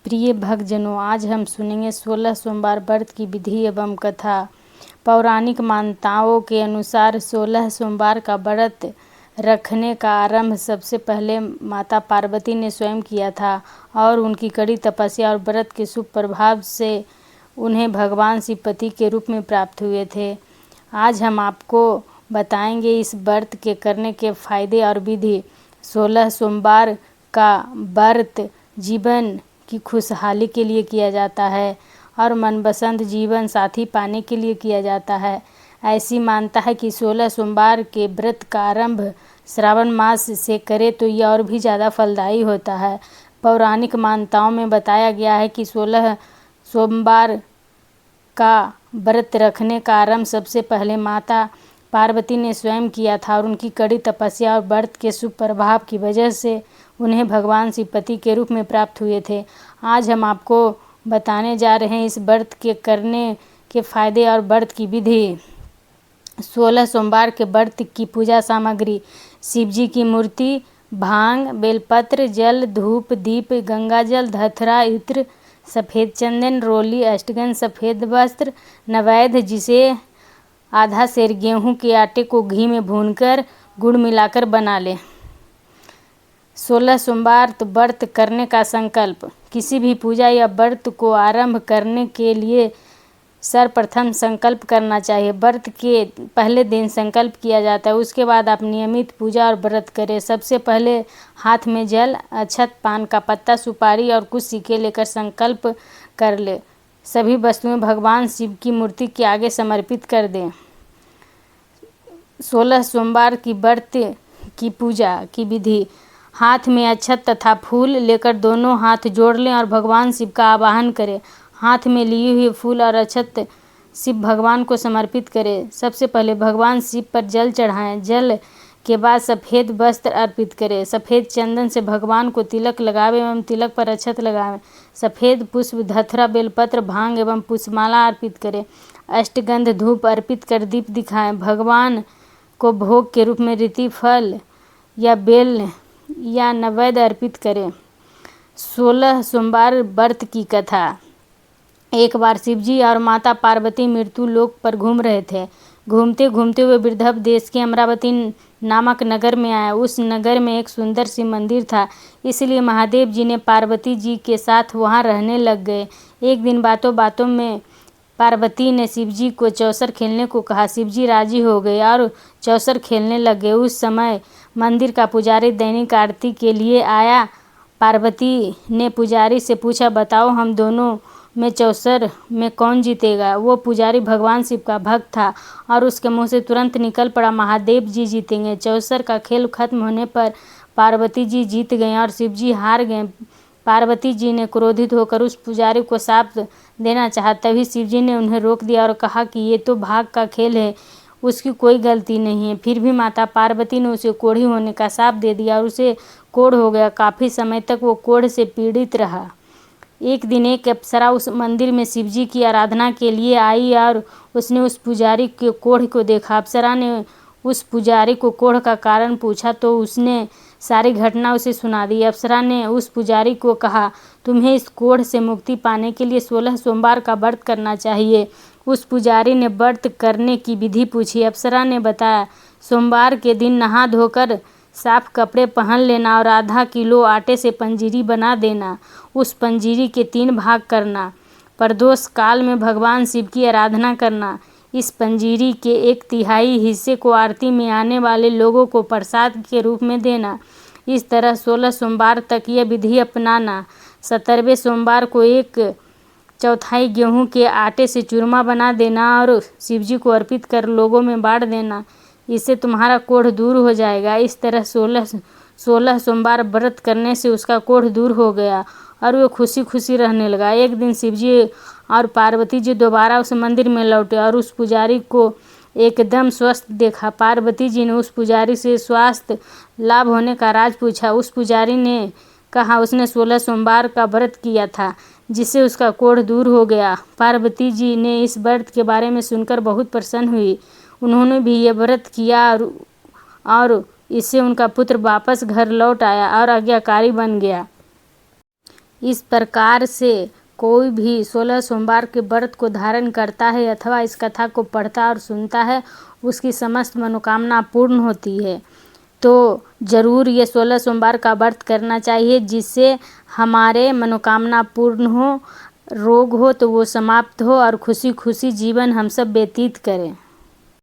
प्रिय भक्तजनों, आज हम सुनेंगे 16 सोमवार व्रत की विधि एवं कथा। पौराणिक मान्यताओं के अनुसार 16 सोमवार का व्रत रखने का आरंभ सबसे पहले माता पार्वती ने स्वयं किया था और उनकी कड़ी तपस्या और व्रत के शुभ प्रभाव से उन्हें भगवान शिवपति के रूप में प्राप्त हुए थे। आज हम आपको बताएंगे इस व्रत के करने के फायदे और विधि। 16 सोमवार का व्रत जीवन की खुशहाली के लिए किया जाता है और मनपसंद जीवन साथी पाने के लिए किया जाता है। ऐसी मान्यता है कि 16 सोमवार के व्रत का आरंभ श्रावण मास से करें तो यह और भी ज़्यादा फलदायी होता है। पौराणिक मान्यताओं में बताया गया है कि 16 सोमवार का व्रत रखने का आरंभ सबसे पहले माता पार्वती ने स्वयं किया था और उनकी कड़ी तपस्या और व्रत के शुभ प्रभाव की वजह से उन्हें भगवान शिवपति के रूप में प्राप्त हुए थे। आज हम आपको बताने जा रहे हैं इस व्रत के करने के फायदे और व्रत की विधि। 16 सोमवार के व्रत की पूजा सामग्री: शिवजी की मूर्ति, भांग, बेलपत्र, जल, धूप, दीप, गंगाजल, धतूरा, इत्र, सफ़ेद चंदन, रोली, अष्टगंध, सफ़ेद वस्त्र, नैवेद्य जिसे आधा सेर गेहूं के आटे को घी में भूनकर गुड़ मिलाकर बना लें। 16 सोमवार तो व्रत करने का संकल्प: किसी भी पूजा या व्रत को आरंभ करने के लिए सर्वप्रथम संकल्प करना चाहिए। व्रत के पहले दिन संकल्प किया जाता है, उसके बाद आप नियमित पूजा और व्रत करें। सबसे पहले हाथ में जल, अक्षत, पान का पत्ता, सुपारी और कुछ सिक्के लेकर संकल्प कर ले। सभी वस्तुएं भगवान शिव की मूर्ति के आगे समर्पित कर दें। 16 सोमवार की व्रत की पूजा की विधि: हाथ में अक्षत तथा फूल लेकर दोनों हाथ जोड़ लें और भगवान शिव का आवाहन करें। हाथ में लिए हुए फूल और अक्षत शिव भगवान को समर्पित करें। सबसे पहले भगवान शिव पर जल चढ़ाएं। जल के बाद सफ़ेद वस्त्र अर्पित करें। सफ़ेद चंदन से भगवान को तिलक लगावें एवं तिलक पर अक्षत लगावें। सफ़ेद पुष्प, धतूरा, बेलपत्र, भांग एवं पुष्पमाला अर्पित करें। अष्टगंध धूप अर्पित कर दीप दिखाएं। भगवान को भोग के रूप में रीति, फल या बेल या नैवेद्य अर्पित करें। 16 सोमवार व्रत की कथा: एक बार शिवजी और माता पार्वती मृत्यु लोक पर घूम रहे थे। घूमते घूमते हुए वृषभ देश के अमरावती नामक नगर में आए। उस नगर में एक सुंदर शिव मंदिर था, इसलिए महादेव जी ने पार्वती जी के साथ वहां रहने लग गए। एक दिन बातों बातों में पार्वती ने शिवजी को चौसर खेलने को कहा। शिवजी राजी हो गए और चौसर खेलने लगे। उस समय मंदिर का पुजारी दैनिक आरती के लिए आया। पार्वती ने पुजारी से पूछा, बताओ हम दोनों में चौसर में कौन जीतेगा। वो पुजारी भगवान शिव का भक्त था और उसके मुंह से तुरंत निकल पड़ा, महादेव जी जीतेंगे। चौसर का खेल खत्म होने पर पार्वती जी जीत गए और शिवजी हार गए। पार्वती जी ने क्रोधित होकर उस पुजारी को शाप देना चाहा, तभी शिवजी ने उन्हें रोक दिया और कहा कि ये तो भाग का खेल है, उसकी कोई गलती नहीं है। फिर भी माता पार्वती ने उसे कोढ़ी होने का शाप दे दिया और उसे कोढ़ हो गया। काफ़ी समय तक वो कोढ़ से पीड़ित रहा। एक दिन एक अप्सरा उस मंदिर में शिवजी की आराधना के लिए आई और उसने उस पुजारी के कोढ़ को देखा। अप्सरा ने उस पुजारी को कोढ़ का कारण पूछा तो उसने सारी घटना उसे सुना दी। अप्सरा ने उस पुजारी को कहा, तुम्हें इस कोढ़ से मुक्ति पाने के लिए 16 सोमवार का व्रत करना चाहिए। उस पुजारी ने व्रत करने की विधि पूछी। अप्सरा ने बताया, सोमवार के दिन नहा धोकर साफ कपड़े पहन लेना और आधा किलो आटे से पंजीरी बना देना। उस पंजीरी के 3 भाग करना। प्रदोष काल में भगवान शिव की आराधना करना। इस पंजीरी के 1/3 हिस्से को आरती में आने वाले लोगों को प्रसाद के रूप में देना। इस तरह 16 सोमवार तक यह विधि अपनाना। 17वें सोमवार को 1/4 गेहूं के आटे से चूरमा बना देना और शिवजी को अर्पित कर लोगों में बांट देना। इससे तुम्हारा कोढ़ दूर हो जाएगा। इस तरह 16 सोमवार व्रत करने से उसका कोढ़ दूर हो गया और वो खुशी खुशी रहने लगा। एक दिन शिवजी और पार्वती जी दोबारा उस मंदिर में लौटे और उस पुजारी को एकदम स्वस्थ देखा। पार्वती जी ने उस पुजारी से स्वास्थ्य लाभ होने का राज पूछा। उस पुजारी ने कहा उसने 16 सोमवार का व्रत किया था, जिससे उसका कोढ़ दूर हो गया। पार्वती जी ने इस व्रत के बारे में सुनकर बहुत प्रसन्न हुई। उन्होंने भी ये व्रत किया और इससे उनका पुत्र वापस घर लौट आया और आज्ञाकारी बन गया। इस प्रकार से कोई भी 16 सोमवार के व्रत को धारण करता है अथवा इस कथा को पढ़ता और सुनता है, उसकी समस्त मनोकामना पूर्ण होती है। तो ज़रूर ये 16 सोमवार का व्रत करना चाहिए, जिससे हमारे मनोकामना पूर्ण हो, रोग हो तो वो समाप्त हो और खुशी खुशी जीवन हम सब व्यतीत करें।